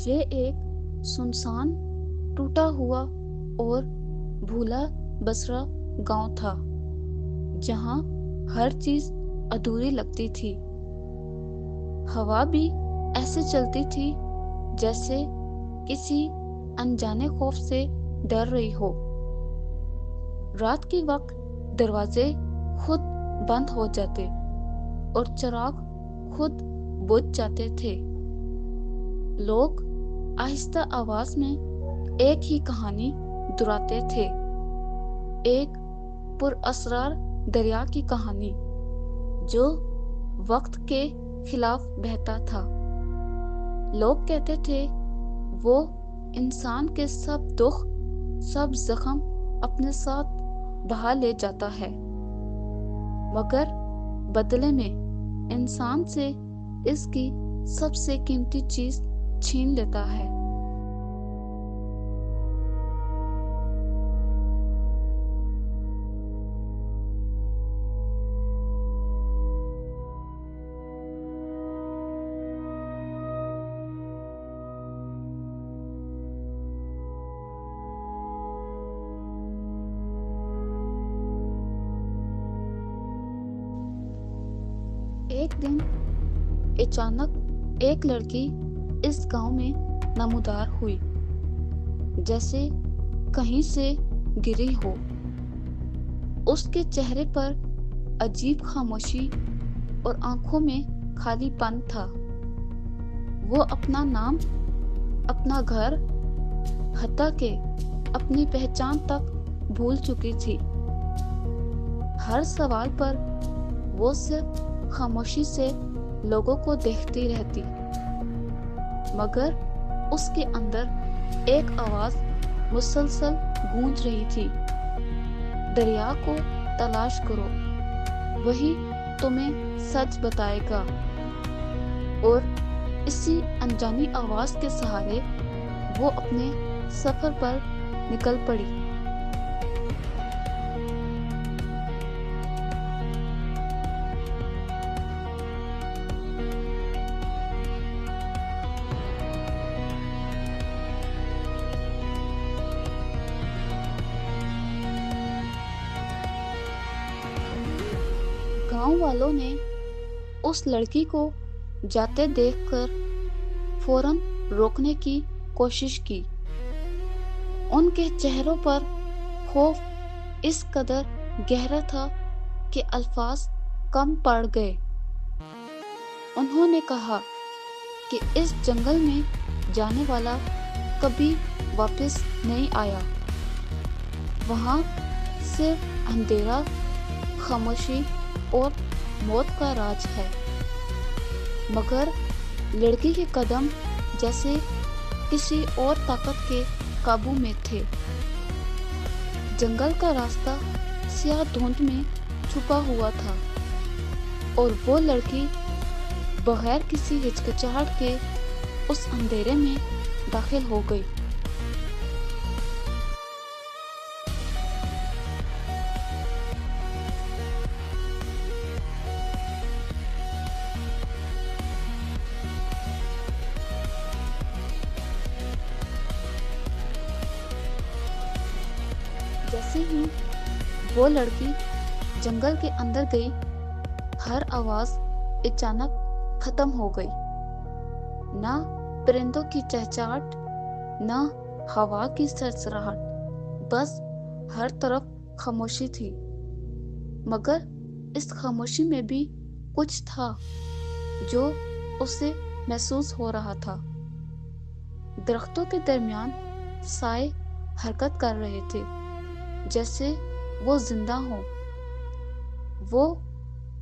یہ ایک سنسان ٹوٹا ہوا اور بھولا بسرا گاؤں تھا جہاں ہر چیز ادھوری لگتی تھی۔ ہوا بھی ایسے چلتی تھی جیسے کسی انجانے خوف سے ڈر رہی ہو۔ رات کے وقت دروازے خود بند ہو جاتے اور چراغ خود بجھ جاتے تھے۔ لوگ آہستہ آواز میں ایک ہی کہانی دہراتے تھے، ایک پر اسرار دریا کی کہانی جو وقت کے خلاف بہتا تھا۔ لوگ کہتے تھے وہ انسان کے سب دکھ، سب زخم اپنے ساتھ بہا لے جاتا ہے، مگر بدلے میں انسان سے اس کی سب سے قیمتی چیز چھین لیتا ہے۔ ایک دن اچانک ایک لڑکی اس گاؤں میں نمودار ہوئی، جیسے کہیں سے گری ہو۔ اس کے چہرے پر عجیب خاموشی اور آنکھوں میں خالی پن تھا۔ وہ اپنا نام، اپنا گھر، حتیٰ کہ اپنی پہچان تک بھول چکی تھی۔ ہر سوال پر وہ صرف خاموشی سے لوگوں کو دیکھتی رہتی، مگر اس کے اندر ایک آواز مسلسل گونج رہی تھی، دریا کو تلاش کرو، وہی تمہیں سچ بتائے گا۔ اور اسی انجانی آواز کے سہارے وہ اپنے سفر پر نکل پڑی۔ گاؤں والوں نے اس لڑکی کو جاتے دیکھ کر فوراً روکنے کی کوشش کی۔ ان کے چہروں پر خوف اس قدر گہرا تھا کہ الفاظ کم پڑ گئے۔ انہوں نے کہا کہ اس جنگل میں جانے والا کبھی واپس نہیں آیا، وہاں صرف اندھیرا، خاموشی اور موت کا راج ہے۔ مگر لڑکی کے قدم جیسے کسی اور طاقت کے قابو میں تھے۔ جنگل کا راستہ سیاہ دھند میں چھپا ہوا تھا اور وہ لڑکی بغیر کسی ہچکچاہٹ کے اس اندھیرے میں داخل ہو گئی۔ جیسے ہی وہ لڑکی جنگل کے اندر گئی، ہر آواز اچانک ختم ہو گئی۔ نہ پرندوں کی چہچہاٹ، نہ ہوا کی سرسراہٹ، بس ہر طرف خاموشی تھی۔ مگر اس خاموشی میں بھی کچھ تھا جو اسے محسوس ہو رہا تھا۔ درختوں کے درمیان سائے حرکت کر رہے تھے، جیسے وہ زندہ ہوں۔ وہ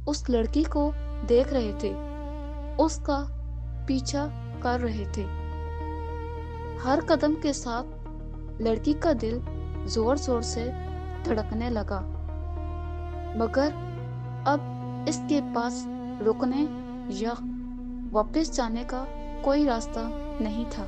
اس لڑکی کو دیکھ رہے تھے، اس کا پیچھا کر رہے تھے۔ ہر قدم کے ساتھ لڑکی کا دل زور زور سے دھڑکنے لگا، مگر اب اس کے پاس رکنے یا واپس جانے کا کوئی راستہ نہیں تھا۔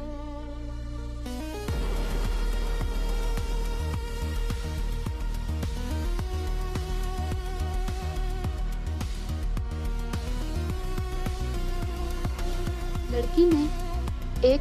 لڑکی نے ایک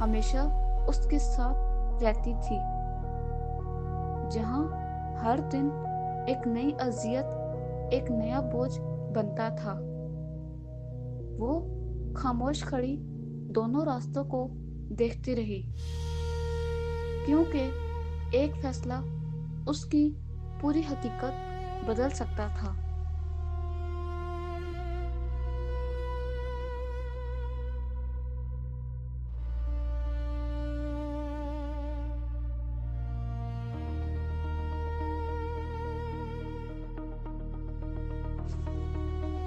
ہمیشہ اس کے ساتھ رہتی تھی، جہاں ہر دن ایک نئی اذیت، ایک نیا بوجھ بنتا تھا۔ وہ خاموش کھڑی دونوں راستوں کو دیکھتی رہی، کیونکہ ایک فیصلہ اس کی پوری حقیقت بدل سکتا تھا۔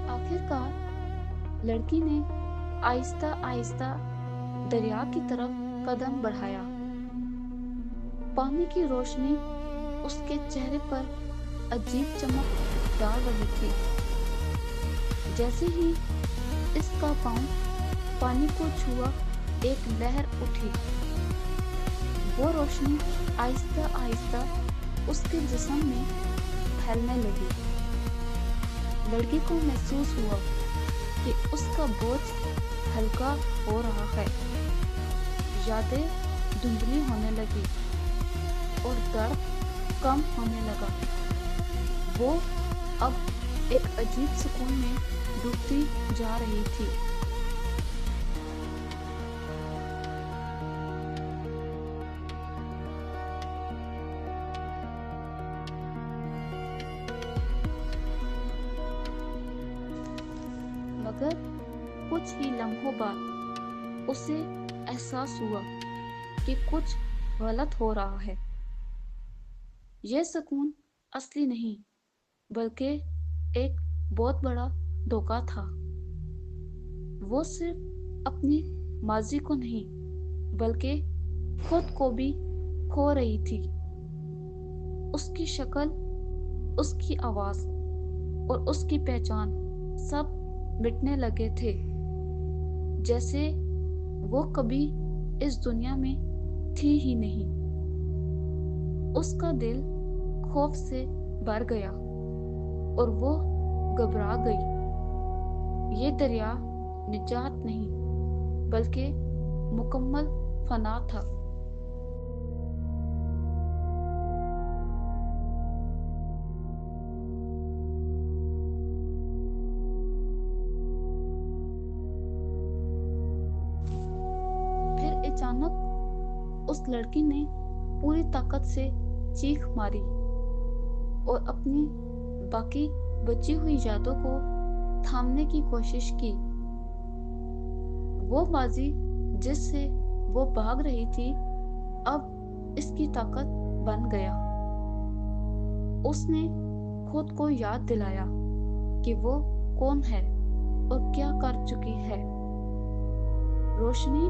آخر کار لڑکی نے آہستہ آہستہ دریا کی طرف قدم بڑھایا۔ پانی کی روشنی اس کے چہرے پر عجیب چمک ڈال رہی تھی۔ جیسے ہی اس کا پاؤں پانی کو چھوا، ایک لہر اٹھی۔ وہ روشنی آہستہ آہستہ اس کے جسم میں پھیلنے لگی۔ لڑکی کو محسوس ہوا کہ اس کا بوجھ ہلکا ہو رہا ہے۔ یادیں دھندلی ہونے لگی اور درد کم ہونے لگا۔ وہ اب ایک عجیب سکون میں ڈوبتی جا رہی تھی۔ مگر کچھ ہی لمحوں بعد اسے احساس ہوا کہ کچھ غلط ہو رہا ہے۔ یہ سکون اصلی نہیں، بلکہ ایک بہت بڑا دھوکہ تھا۔ وہ صرف اپنی ماضی کو نہیں، بلکہ خود کو بھی کھو رہی تھی۔ اس کی شکل، اس کی آواز اور اس کی پہچان سب مٹنے لگے تھے، جیسے وہ کبھی اس دنیا میں تھی ہی نہیں۔ اس کا دل خوف سے بھر گیا اور وہ گھبرا گئی۔ یہ دریا نجات نہیں، بلکہ مکمل فنا تھا۔ پھر اچانک اس لڑکی نے پوری طاقت سے چیخ ماری اور اپنی باقی بچی ہوئی یادوں کو تھامنے کی کوشش کی۔ وہ ماضی جس سے وہ بھاگ رہی تھی اب اس کی طاقت بن گیا۔ اس نے خود کو یاد دلایا کہ وہ کون ہے اور کیا کر چکی ہے۔ روشنی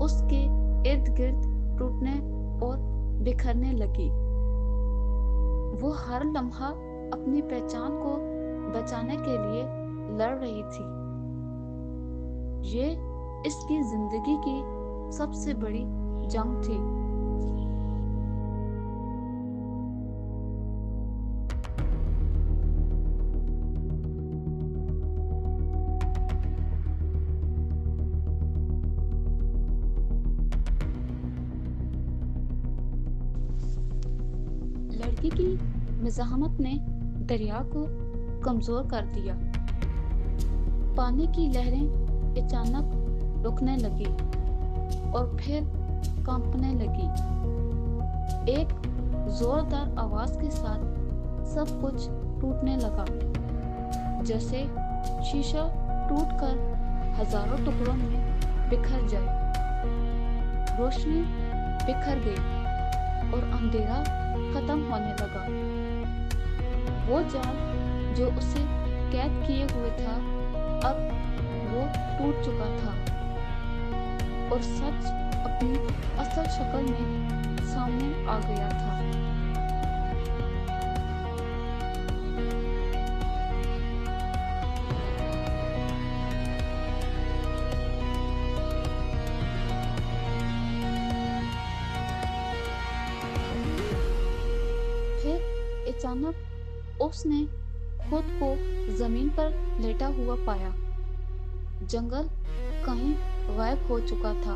اس کے ارد گرد ٹوٹنے اور بکھرنے لگی۔ وہ ہر لمحہ اپنی پہچان کو بچانے کے لیے لڑ رہی تھی۔ یہ اس کی زندگی کی سب سے بڑی جنگ تھی۔ لڑکی کی مزاحمت نے دریا کو کمزور کر دیا۔ پانی کی لہریں اچانک رکنے لگی اور پھر کانپنے لگی۔ ایک زوردار آواز کے ساتھ سب کچھ ٹوٹنے لگا، جیسے شیشہ ٹوٹ کر ہزاروں ٹکڑوں میں بکھر جائے۔ روشنی بکھر گئی اور اندھیرا ختم ہونے لگا۔ وہ جال جو اسے قید کیے ہوئے تھا اب وہ ٹوٹ چکا تھا اور سچ اپنی اصل شکل میں سامنے آ گیا تھا۔ پھر اچانک اس نے خود کو زمین پر لیٹا ہوا پایا۔ جنگل کہیں غائب ہو چکا تھا۔